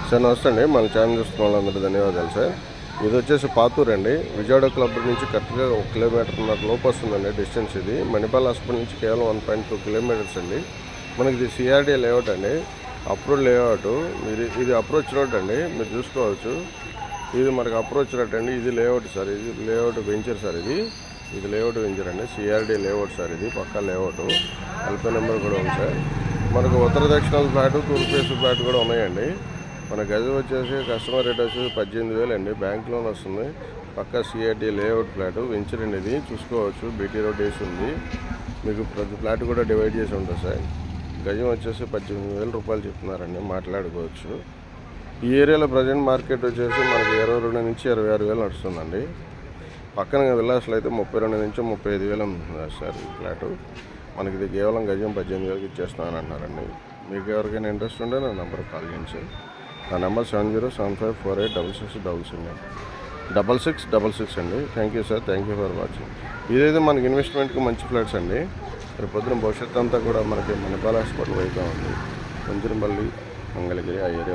Sir నమస్తే అండి. మన ఛానల్ చూస్తున్న వాళ్ళందరూ ధన్యవాదాలు సార్. ఇది వచ్చేసి పాతూరు అండి. విజయవాడ క్లబ్ నుంచి కరెక్ట్గా 1 కిలోమీటర్ లోపు వస్తుందండి డిస్టెన్స్. ఇది మణిపాల్ హాస్పిటల్ నుంచి కేవలం 1.2 కిలోమీటర్స్ అండి. మనకి ఇది సిఆర్డీ లేఅవుట్ అండి, అప్రూవ్డ్ లేఅవుట్. ఇది అప్రోచ్ రోడ్ అండి, మీరు చూసుకోవచ్చు. ఇది మనకు అప్రోచ్ రోడ్ అండి. ఇది లేఅవుట్ సార్, ఇది లేఅవుట్ వెంచర్ సార్. ఇది లేఅవుట్ వెంచర్ అండి, సిఆర్డీ లేఅవుట్ సార్. ఇది పక్కా లేఅవుట్, ఎల్పీ నెంబర్ కూడా ఉంది సార్. మనకు ఉత్తర దక్షిణాల ఫ్లాట్, తూర్పు ఫేస్ ఫ్లాట్ కూడా ఉన్నాయండి. మన గది వచ్చేసి కస్టమర్ రేట్ వచ్చేసి 18,000 అండి. బ్యాంక్ లోన్ వస్తుంది. పక్కా సిఆర్డీ లేఅవుట్ ఫ్లాట్ వెంచర్ అండి. ఇది చూసుకోవచ్చు, బీటీ రోడ్ వేసి ఉంది. మీకు ప్రతి ఫ్లాట్ కూడా డివైడ్ చేసి ఉంటుంది సార్. గజం వచ్చేసి 18,000 రూపాయలు చెప్తున్నారండి, మాట్లాడుకోవచ్చు. ఈ ఏరియాలో ప్రజెంట్ మార్కెట్ వచ్చేసి మనకి 22 నుంచి 26,000 నడుస్తుందండి. పక్కన విల్లాస్లో అయితే 32 నుంచి 35,000 ఉంది సార్ ఈ ఫ్లాటు. మనకి ఇది కేవలం గజం 18,000కి ఇచ్చేస్తానని అన్నారండి. మీకు ఎవరికైనా ఇంట్రెస్ట్ ఉంటే నా నెంబర్కి కాల్ చేయండి సార్. నా నెంబర్ 7075486666 అండి. Thank you sir, thank you for watching. ఇదైతే మనకి ఇన్వెస్ట్మెంట్కి మంచి ఫ్లాట్స్ అండి. రేపు పొద్దున భవిష్యత్తు అంతా కూడా మనకి మణిపాల్ హాస్పిటల్ వైపుగా ఉంది. కొంచెంపల్లి, మంగళగిరి ఆ ఏరియా.